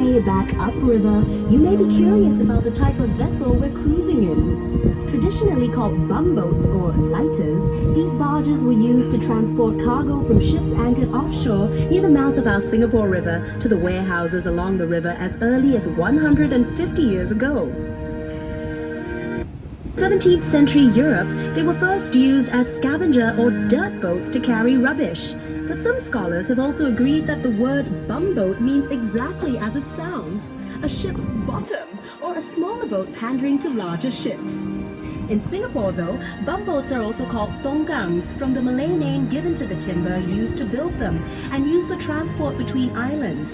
way back upriver, you may be curious about the type of vessel we're cruising in. Traditionally called bumboats or lighters, these barges were used to transport cargo from ships anchored offshore near the mouth of our Singapore River to the warehouses along the river as early as 150 years ago. 17th century Europe, they were first used as scavenger or dirt boats to carry rubbish. But some scholars have also agreed that the word bumboat means exactly as it sounds, a ship's bottom, or a smaller boat pandering to larger ships. In Singapore, though, bumboats are also called tongkangs, from the Malay name given to the timber used to build them and used for transport between islands.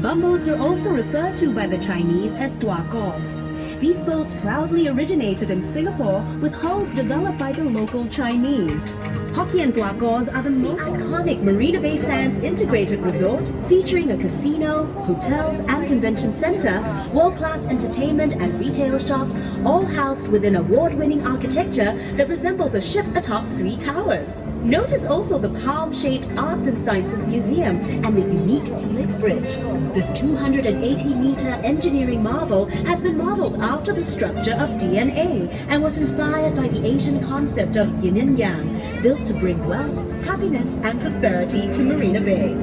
Bumboats are also referred to by the Chinese as tuakos. These boats proudly originated in Singapore with hulls developed by the local Chinese. Hokkien tuakos are the most iconic Marina Bay Sands integrated resort, featuring a casino, hotels and convention center, world-class entertainment and retail shops, all housed within award-winning architecture that resembles a ship atop 3 towers. Notice also the palm-shaped Arts and Sciences Museum and the unique Helix Bridge. This 280-meter engineering marvel has been modeled after the structure of DNA and was inspired by the Asian concept of yin and yang, built to bring wealth, happiness and prosperity to Marina Bay.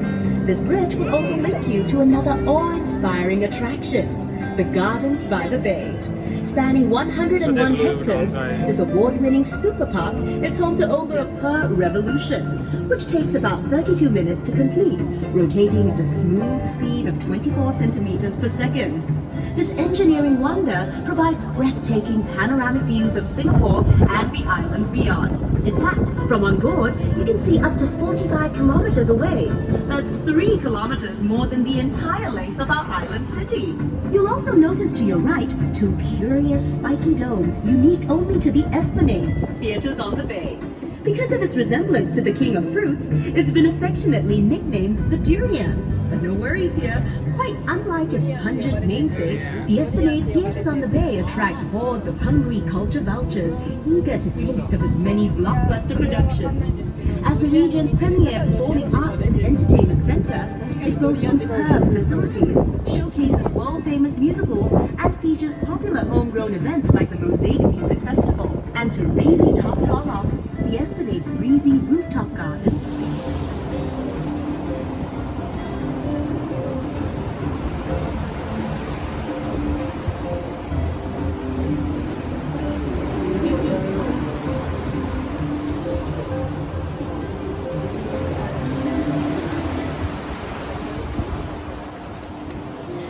This bridge will also link you to another awe-inspiring attraction, the Gardens by the Bay. Spanning 101 hectares, this award-winning super park is home to over a per revolution, which takes about 32 minutes to complete, rotating at a smooth speed of 24 centimeters per second. This engineering wonder provides breathtaking panoramic views of Singapore and the islands beyond. In fact, from on board, you can see up to 45 kilometers away. That's 3 kilometers more than the entire length of our island city. You'll also notice to your right 2 curious spiky domes unique only to the Esplanade, theaters on the bay. Because of its resemblance to the king of fruits, it's been affectionately nicknamed the Durians. But no worries here. Quite unlike its pungent namesake, the Esplanade Theatres on the Bay attracts hordes of hungry culture vultures eager to taste of its many blockbuster productions. As the region's premier performing arts and entertainment center, it boasts superb facilities, showcases world-famous musicals, and features popular homegrown events like the Mosaic Music Festival. And to really top it all off, the Esplanade's breezy rooftop garden.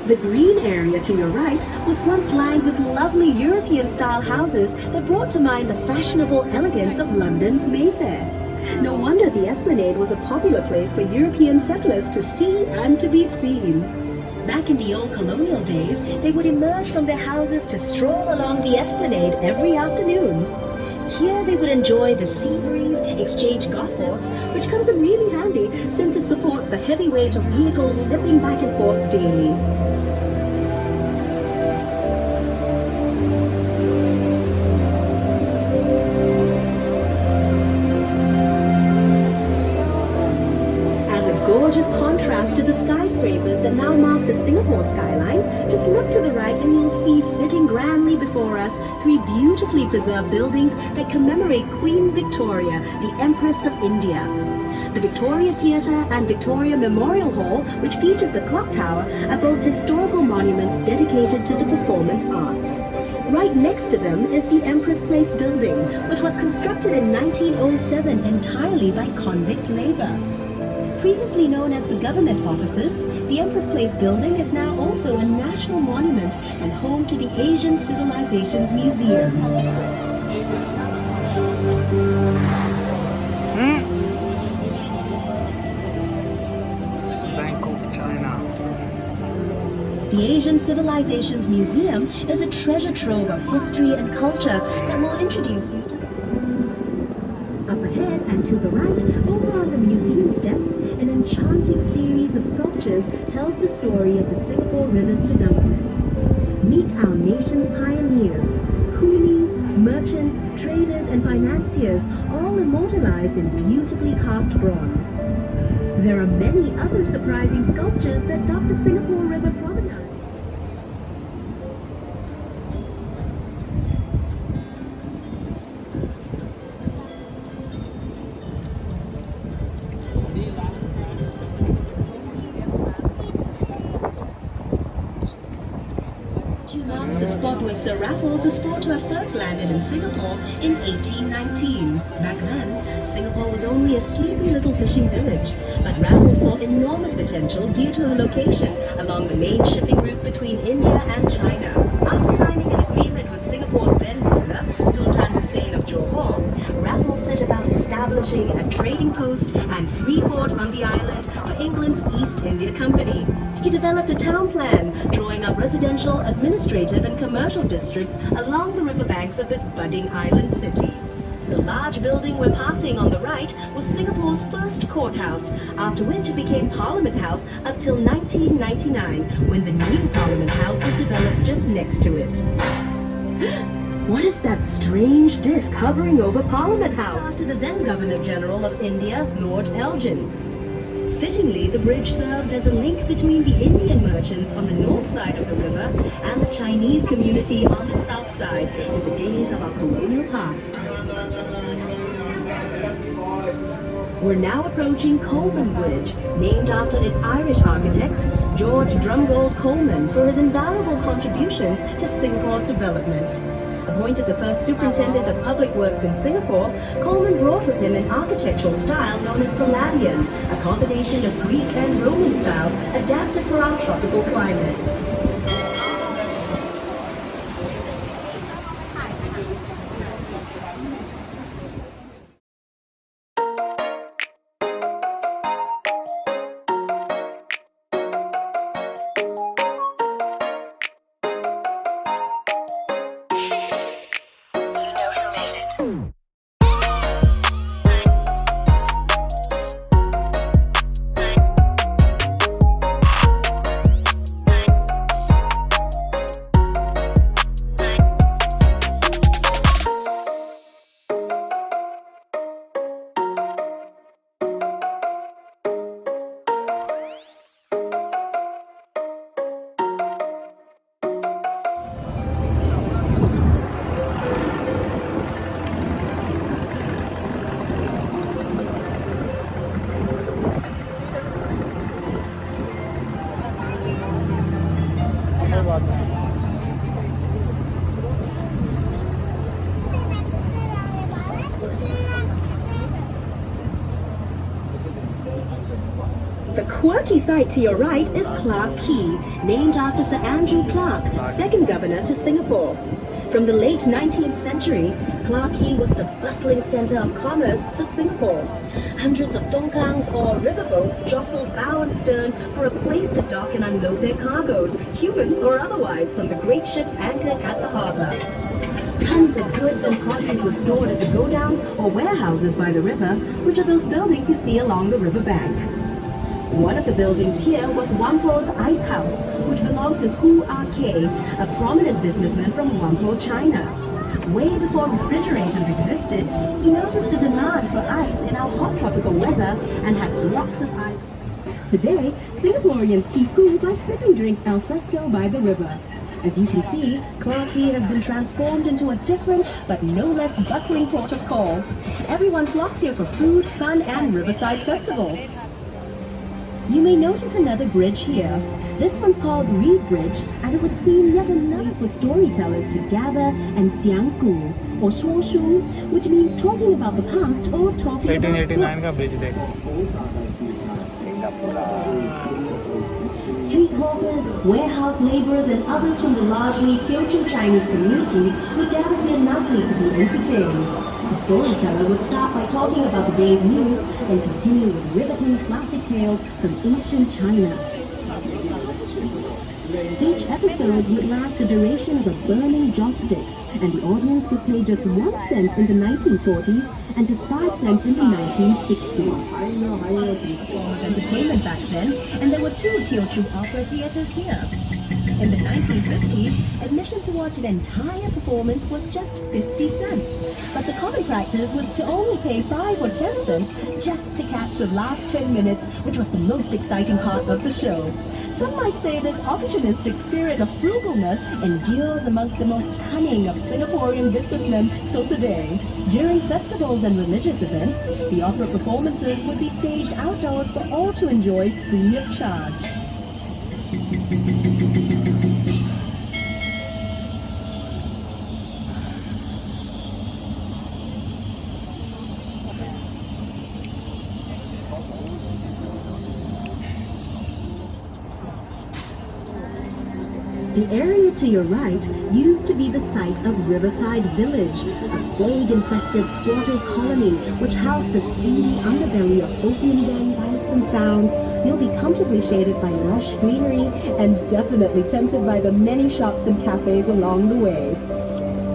The green area to your right was once lined with lovely European-style houses that brought to mind the fashionable elegance of London's Mayfair. No wonder the Esplanade was a popular place for European settlers to see and to be seen. Back in the old colonial days, they would emerge from their houses to stroll along the Esplanade every afternoon. Here they would enjoy the sea breeze, exchange gossips, which comes in really handy since it supports the heavy weight of vehicles zipping back and forth daily. Gorgeous contrast to the skyscrapers that now mark the Singapore skyline, just look to the right and you'll see sitting grandly before us 3 beautifully preserved buildings that commemorate Queen Victoria, the Empress of India. The Victoria Theatre and Victoria Memorial Hall, which features the clock tower, are both historical monuments dedicated to the performance arts. Right next to them is the Empress Place building, which was constructed in 1907 entirely by convict labor. Previously known as the government offices, the Empress Place building is now also a national monument and home to the Asian Civilizations Museum. It's the Bank of China. The Asian Civilizations Museum is a treasure trove of history and culture that will introduce you to the... Up ahead and to the right, over on the museum steps, an enchanting series of sculptures tells the story of the Singapore River's development. Meet our nation's pioneers, coolies, merchants, traders, and financiers, all immortalized in beautifully cast bronze. There are many other surprising sculptures that dot the Singapore River promenade. Marks the spot where Sir Raffles was thought to have first landed in Singapore in 1819. Back then, Singapore was only a sleepy little fishing village, but Raffles saw enormous potential due to her location along the main shipping route between India and China. After signing an agreement with Singapore's then ruler, Sultan Hussein of Johor, Raffles set about establishing a trading post and free port on the island for England's East India Company. He developed a town plan, drawing up residential, administrative and commercial districts along the riverbanks of this budding island city. The large building we're passing on the right was Singapore's first courthouse, after which it became Parliament House up till 1999, when the new Parliament House was developed just next to it. What is that strange disc hovering over Parliament House? After the then Governor-General of India, Lord Elgin. Fittingly, the bridge served as a link between the Indian merchants on the north side of the river and the Chinese community on the south side in the days of our colonial past. We're now approaching Coleman Bridge, named after its Irish architect, George Drumgold Coleman, for his invaluable contributions to Singapore's development. Appointed the first superintendent of public works in Singapore, Coleman brought with him an architectural style known as Palladian, a combination of Greek and Roman styles adapted for our tropical climate. The quirky site to your right is Clarke Quay, named after Sir Andrew Clarke, second governor to Singapore. From the late 19th century, Clarke Quay was the bustling center of commerce for Singapore. Hundreds of tongkangs or riverboats jostled bow and stern for a place to dock and unload their cargoes, human or otherwise, from the great ships anchored at the harbor. Tons of goods and produce were stored at the godowns or warehouses by the river, which are those buildings you see along the riverbank. One of the buildings here was Whampoa's Ice House, which belonged to Hu R.K., a prominent businessman from Whampoa, China. Way before refrigerators existed, he noticed a demand for ice in our hot tropical weather and had blocks of ice. Today, Singaporeans keep cool by sipping drinks al fresco by the river. As you can see, Clarke Quay has been transformed into a different but no less bustling port of call. Everyone flocks here for food, fun and riverside festivals. You may notice another bridge here. This one's called Reed Bridge, and it would seem yet another place for storytellers to gather and jianggu, or shuoshu, which means talking about the past or talking about 1889 का bridge देखो. Street hawkers, warehouse laborers, and others from the largely Teochew Chinese community would gather here nightly to be entertained. The storyteller would start by talking about the day's news and continue with riveting classic tales from ancient China. Each episode would last the duration of a burning joss stick, and the audience would pay just 1 cent in the 1940s and just 5 cents in the 1960s. Entertainment back then, and there were 2 Teochew opera theaters here. In the 1950s, admission to watch an entire performance was just 50 cents. But the common practice was to only pay 5 or 10 cents just to catch the last 10 minutes, which was the most exciting part of the show. Some might say this opportunistic spirit of frugalness endures amongst the most cunning of Singaporean businessmen till today. During festivals and religious events, the opera performances would be staged outdoors for all to enjoy free of charge. The area to your right used to be the site of Riverside Village, a plague-infested squatters' colony which housed the seedy underbelly of opium den sights and sounds. You'll be comfortably shaded by lush greenery and definitely tempted by the many shops and cafes along the way.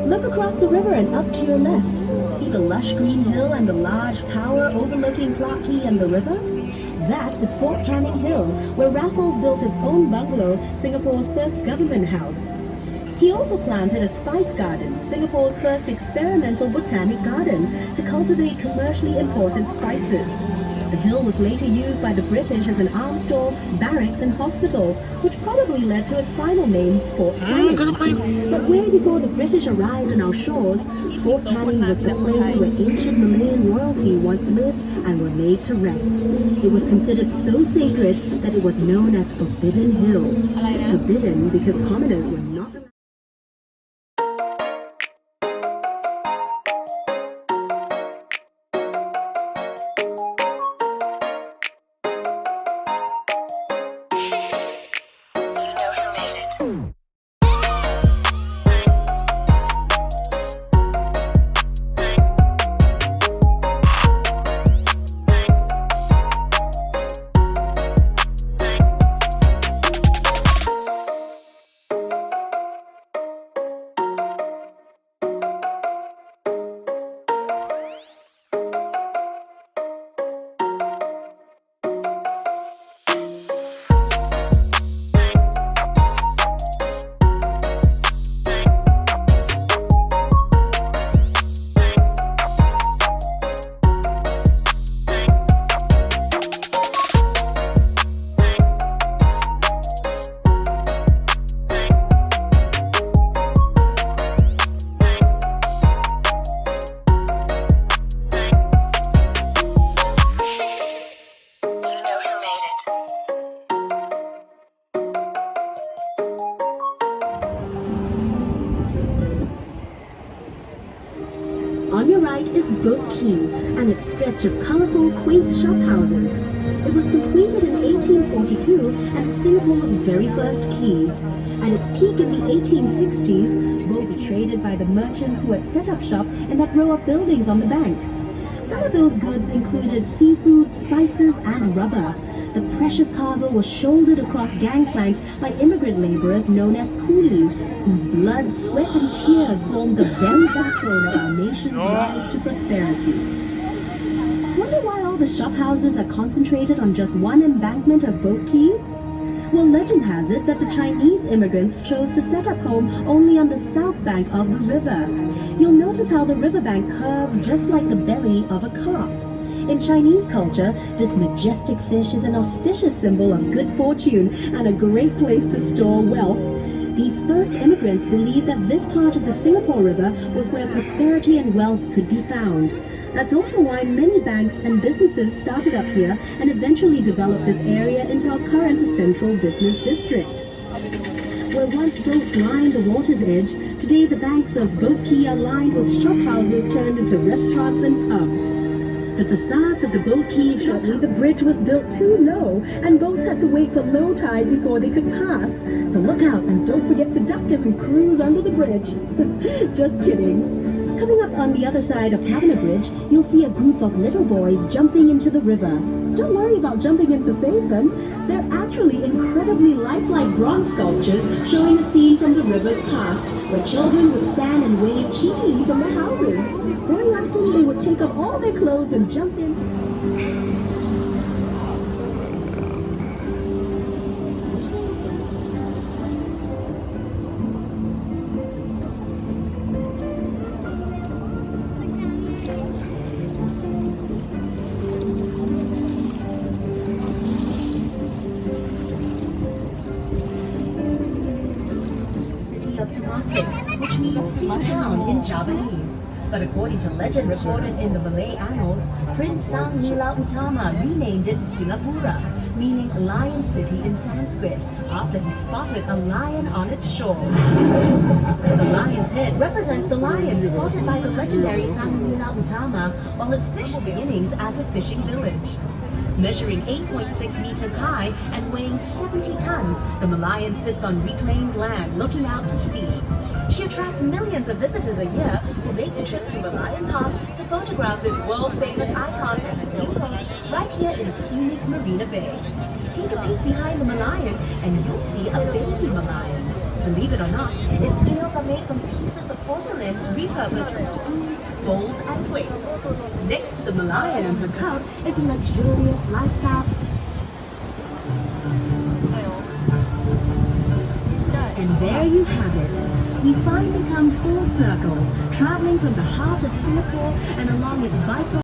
Look across the river and up to your left. See the lush green hill and the large tower overlooking Clarke Quay and the river? That is Fort Canning Hill, where Raffles built his own bungalow, Singapore's first government house. He also planted a spice garden, Singapore's first experimental botanic garden, to cultivate commercially important spices. The hill was later used by the British as an arms store, barracks and hospital, which probably led to its final name, Fort Canning. But way before the British arrived on our shores, Fort Canning was the place where ancient Malayan royalty once lived and were laid to rest. It was considered so sacred that it was known as Forbidden Hill. Forbidden because commoners were not allowed. On your right is Boat Quay and its stretch of colorful, quaint shop houses. It was completed in 1842 and Singapore's very first quay. At its peak in the 1860s, boats were traded by the merchants who had set up shop in that row of buildings on the bank. Some of those goods included seafood, spices, and rubber. The precious cargo was shouldered across gangplanks by immigrant laborers known as coolies, whose blood, sweat, and tears formed the very backbone of our nation's rise to prosperity. Wonder why all the shophouses are concentrated on just one embankment of Boat Quay? Well, legend has it that the Chinese immigrants chose to set up home only on the south bank of the river. You'll notice how the riverbank curves just like the belly of a carp. In Chinese culture, this majestic fish is an auspicious symbol of good fortune and a great place to store wealth. These first immigrants believed that this part of the Singapore River was where prosperity and wealth could be found. That's also why many banks and businesses started up here and eventually developed this area into our current central business district. Where once boats lined the water's edge, today the banks of Boat Quay are lined with shophouses turned into restaurants and pubs. The facades of the Boat Quay shortly the bridge was built too low and boats had to wait for low tide before they could pass. So look out and don't forget to duck as we cruise under the bridge. Just kidding. Coming up on the other side of Cabinet Bridge, you'll see a group of little boys jumping into the river. Don't worry about jumping in to save them. They're actually incredibly lifelike bronze sculptures showing a scene from the river's past, where children would stand and wave cheekily from their houses. Very often they would take off all their clothes and jump in. of Temasek, which means sea town in Javanese. But according to legend recorded in the Malay annals, Prince Sang Nila Utama renamed it Singapura, meaning Lion City in Sanskrit, after he spotted a lion on its shores. The lion's head represents the lion spotted by the legendary Sang Nila Utama while its fished beginnings as a fishing village. Measuring 8.6 meters high and weighing 70 tons, the Malayan sits on reclaimed land looking out to sea. She attracts millions of visitors a year who make the trip to Malayan Park to photograph this world-famous icon right here in scenic Marina Bay. Take a peek behind the Malayan and you'll see a baby Malayan. Believe it or not, its scales are made from pieces of porcelain repurposed from spoons, bowls, and plates. Next to the Malayan and her cub is a luxurious lifestyle. And there you have it. We finally come full circle, traveling from the heart of Singapore and along its vital